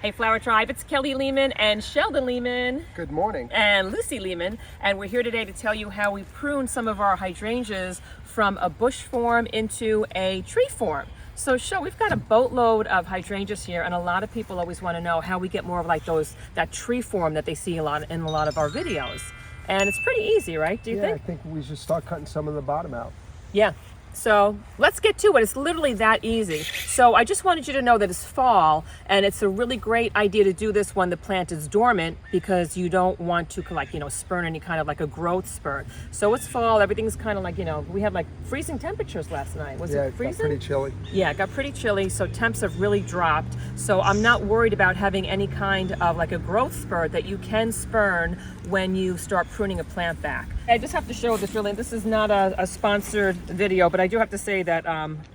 Hey Flower Tribe, it's Kelly Lehman and Sheldon Lehman. Good morning. And Lucy Lehman, and we're here today to tell you how we prune some of our hydrangeas from a bush form into a tree form. So we've got a boatload of hydrangeas here, and a lot of people always want to know how we get more of like that tree form that they see in a lot of our videos. And it's pretty easy, right? Do you think? Yeah, I think we should start cutting some of the bottom out. Yeah. So let's get to it. It's literally that easy. So I just wanted you to know that it's fall, and it's a really great idea to do this when the plant is dormant, because you don't want to spurn any kind of like a growth spurt. So it's fall, everything's kind of like, we had like freezing temperatures last night. Was it freezing? Yeah, it got pretty chilly. Yeah, it got pretty chilly, so temps have really dropped. So I'm not worried about having any kind of like a growth spurt that you can spurn when you start pruning a plant back. I just have to show this is not a sponsored video, but I do have to say that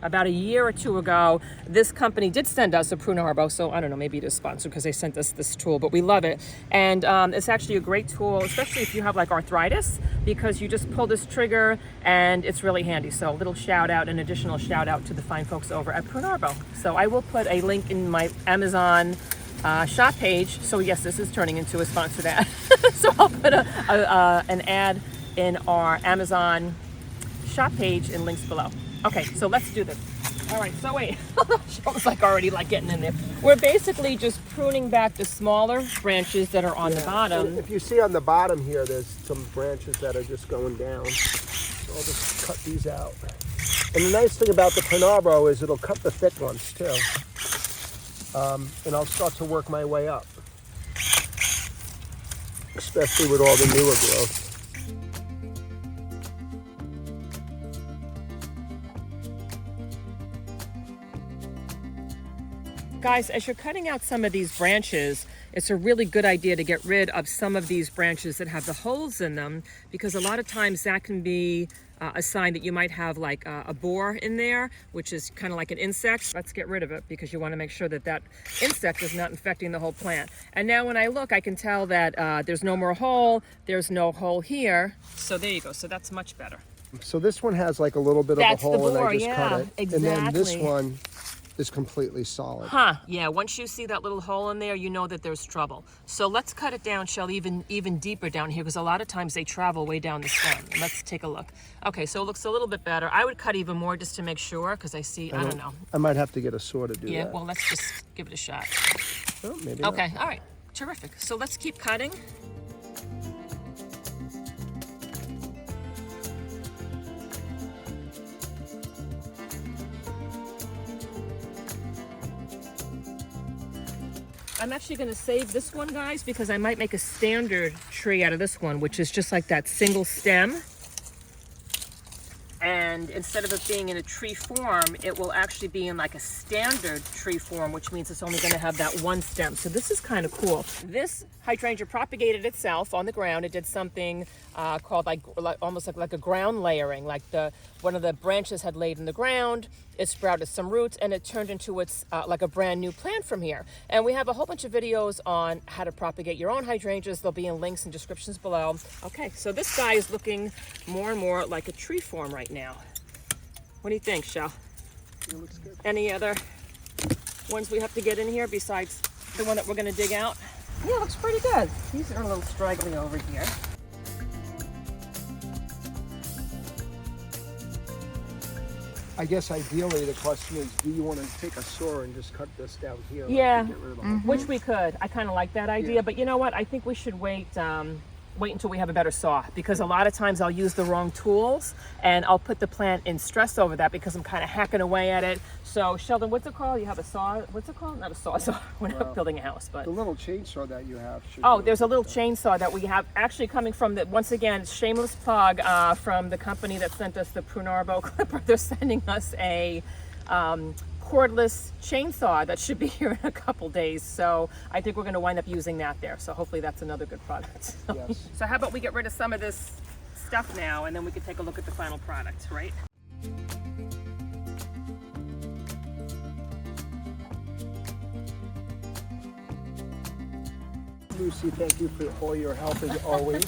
about a year or two ago, this company did send us a Prune Arbo. So I don't know, maybe it is sponsored because they sent us this tool, but we love it. And it's actually a great tool, especially if you have like arthritis, because you just pull this trigger and it's really handy. So a little shout out, an additional shout out to the fine folks over at Prune Arbo. So I will put a link in my Amazon shop page. So yes, this is turning into a sponsored ad. So I'll put an ad in our Amazon shop page and links below. Okay, so let's do this. All right, so wait, Show's like already like getting in there. We're basically just pruning back the smaller branches that are on the bottom. So if you see on the bottom here, there's some branches that are just going down. So I'll just cut these out. And the nice thing about the Prune Arbo is it'll cut the thick ones too. And I'll start to work my way up, especially with all the newer growth. Guys, as you're cutting out some of these branches, it's a really good idea to get rid of some of these branches that have the holes in them, because a lot of times that can be a sign that you might have like a borer in there, which is kind of like an insect. Let's get rid of it, because you want to make sure that that insect is not infecting the whole plant. And now when I look, I can tell that there's no more hole, there's no hole here. So there you go, so that's much better. So this one has like a little bit of a hole, and I just cut it. Exactly. And then this one is completely solid. Yeah, once you see that little hole in there, you know that there's trouble. So let's cut it down, Shell, even deeper down here, because a lot of times they travel way down the stem. Let's take a look. Okay, so it looks a little bit better. I would cut even more just to make sure, because I don't know. I might have to get a saw to do that. Yeah, well, let's just give it a shot. Oh, maybe Okay, not. all right, terrific. So let's keep cutting. I'm actually going to save this one, guys, because I might make a standard tree out of this one, which is just like that single stem. And instead of it being in a tree form, it will actually be in like a standard tree form, which means it's only going to have that one stem. So this is kind of cool. This hydrangea propagated itself on the ground. It did something called almost like a ground layering, like one of the branches had laid in the ground. It sprouted some roots, and it turned into its like a brand new plant from here. And we have a whole bunch of videos on how to propagate your own hydrangeas. They'll be in links and descriptions below. Okay, so this guy is looking more and more like a tree form right now. What do you think, Shell? It looks good. Any other ones we have to get in here besides the one that we're going to dig out? Yeah, it looks pretty good. These are a little straggly over here. I guess ideally the question is, do you want to take a saw and just cut this down here? Yeah, Get rid of the whole which we could. I kind of like that idea, but you know what? I think we should wait until we have a better saw, because a lot of times I'll use the wrong tools and I'll put the plant in stress over that because I'm kind of hacking away at it. So Sheldon, what's it called? You have a saw, what's it called? Not a saw, we're not building a house, but. The little chainsaw that you have. There's a little chainsaw that we have actually coming from once again, shameless plug from the company that sent us the Prune Arbo clipper. They're sending us a cordless chainsaw that should be here in a couple days. So I think we're going to wind up using that there. So hopefully that's another good product. Yes. So how about we get rid of some of this stuff now, and then we can take a look at the final product, right? Lucy, thank you for all your help as always.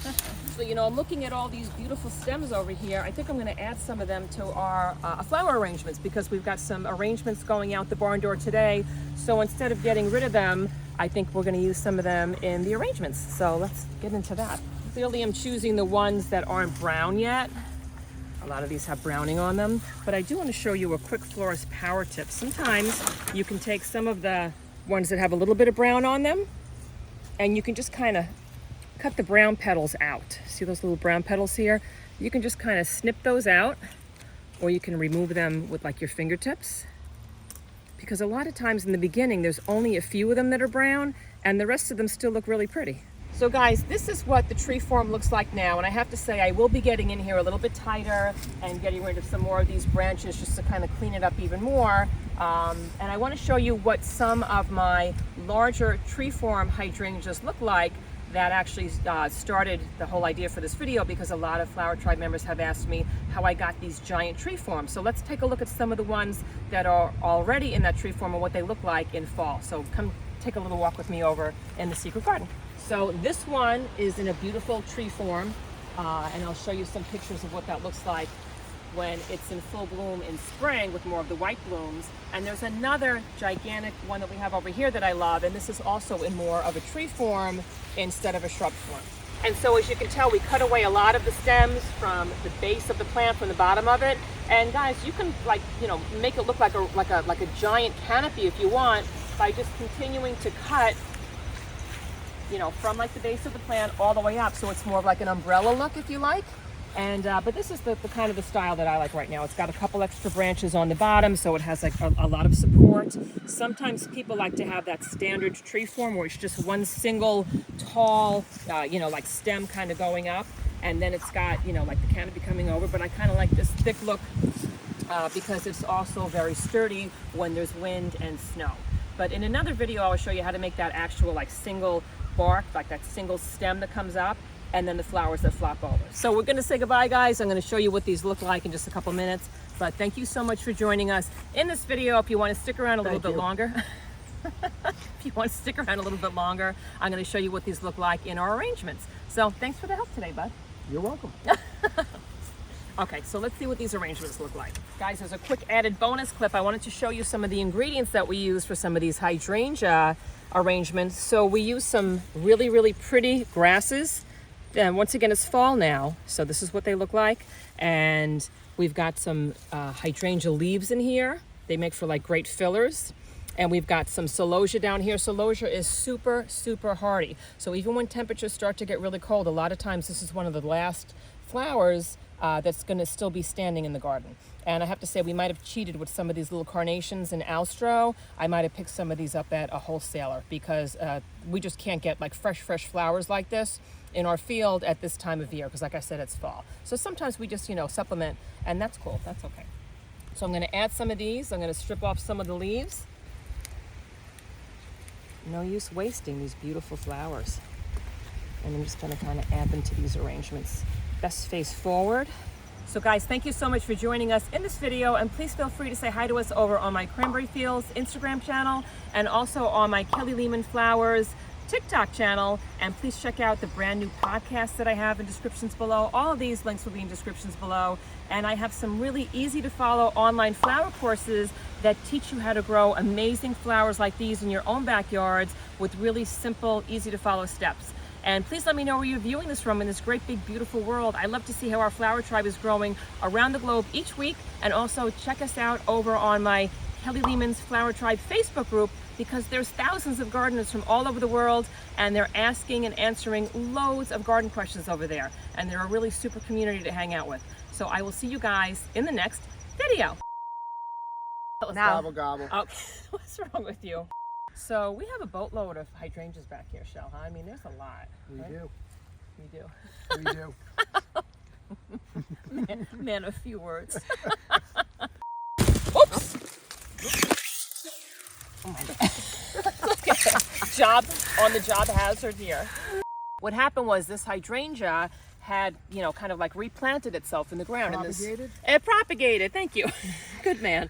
So, I'm looking at all these beautiful stems over here. I think I'm going to add some of them to our flower arrangements, because we've got some arrangements going out the barn door today. So instead of getting rid of them, I think we're going to use some of them in the arrangements. So let's get into that. Clearly I'm choosing the ones that aren't brown yet. A lot of these have browning on them, but I do want to show you a quick florist power tip. Sometimes you can take some of the ones that have a little bit of brown on them, and you can just kind of cut the brown petals out. See those little brown petals here? You can just kind of snip those out, or you can remove them with like your fingertips. Because a lot of times in the beginning, there's only a few of them that are brown, and the rest of them still look really pretty. So guys, this is what the tree form looks like now, and I have to say I will be getting in here a little bit tighter and getting rid of some more of these branches just to kind of clean it up even more. And I want to show you what some of my larger tree form hydrangeas look like that actually started the whole idea for this video, because a lot of Flower Tribe members have asked me how I got these giant tree forms. So let's take a look at some of the ones that are already in that tree form and what they look like in fall. So come take a little walk with me over in the secret garden. So this one is in a beautiful tree form, and I'll show you some pictures of what that looks like when it's in full bloom in spring with more of the white blooms. And there's another gigantic one that we have over here that I love, and this is also in more of a tree form instead of a shrub form. And so as you can tell, we cut away a lot of the stems from the base of the plant, from the bottom of it. And guys, you can make it look like a giant canopy if you want, by just continuing to cut from like the base of the plant all the way up, so it's more of like an umbrella look if you like. And but this is the kind of the style that I like right now. It's got a couple extra branches on the bottom, so it has like a lot of support. Sometimes people like to have that standard tree form where it's just one single tall like stem kind of going up, and then it's got like the canopy coming over. But I kind of like this thick look because it's also very sturdy when there's wind and snow. But in another video I'll show you how to make that actual like single bark, like that single stem that comes up, and then the flowers that flop over. So we're going to say goodbye, guys. I'm going to show you what these look like in just a couple minutes. But thank you so much for joining us in this video. If you want to stick around a little bit longer, if you want to stick around a little bit longer, I'm going to show you what these look like in our arrangements. So thanks for the help today, bud. You're welcome. Okay, so let's see what these arrangements look like. Guys, as a quick added bonus clip, I wanted to show you some of the ingredients that we use for some of these hydrangea arrangements. So we use some really, really pretty grasses. And once again, it's fall now, so this is what they look like. And we've got some hydrangea leaves in here. They make for like great fillers. And we've got some celosia down here. Celosia is super, super hardy. So even when temperatures start to get really cold, a lot of times this is one of the last flowers that's going to still be standing in the garden. And I have to say, we might have cheated with some of these little carnations in Alstro. I might have picked some of these up at a wholesaler, because we just can't get like fresh flowers like this in our field at this time of year, because like I said, it's fall. So sometimes we just supplement, and that's cool. That's okay. So I'm going to add some of these. I'm going to strip off some of the leaves. No use wasting these beautiful flowers. And I'm just going to kind of add them to these arrangements. Best face forward. So guys, thank you so much for joining us in this video, and please feel free to say hi to us over on my Cranberry Fields Instagram channel, and also on my Kelly Lehman Flowers TikTok channel. And please check out the brand new podcast that I have in descriptions below. All of these links will be in descriptions below. And I have some really easy to follow online flower courses that teach you how to grow amazing flowers like these in your own backyards with really simple, easy to follow steps. And please let me know where you're viewing this from in this great, big, beautiful world. I love to see how our flower tribe is growing around the globe each week. And also check us out over on my Kelly Lehman's Flower Tribe Facebook group, because there's thousands of gardeners from all over the world, and they're asking and answering loads of garden questions over there. And they're a really super community to hang out with. So I will see you guys in the next video. Gobble, gobble. Okay, what's wrong with you? So we have a boatload of hydrangeas back here, Shell, huh? I mean, there's a lot. We right? do. We do. We do. Man of few words. Oops. Oh my God. Okay. On the job hazard here. What happened was this hydrangea had, kind of like replanted itself in the ground. Propagated? It propagated. Thank you. Good man.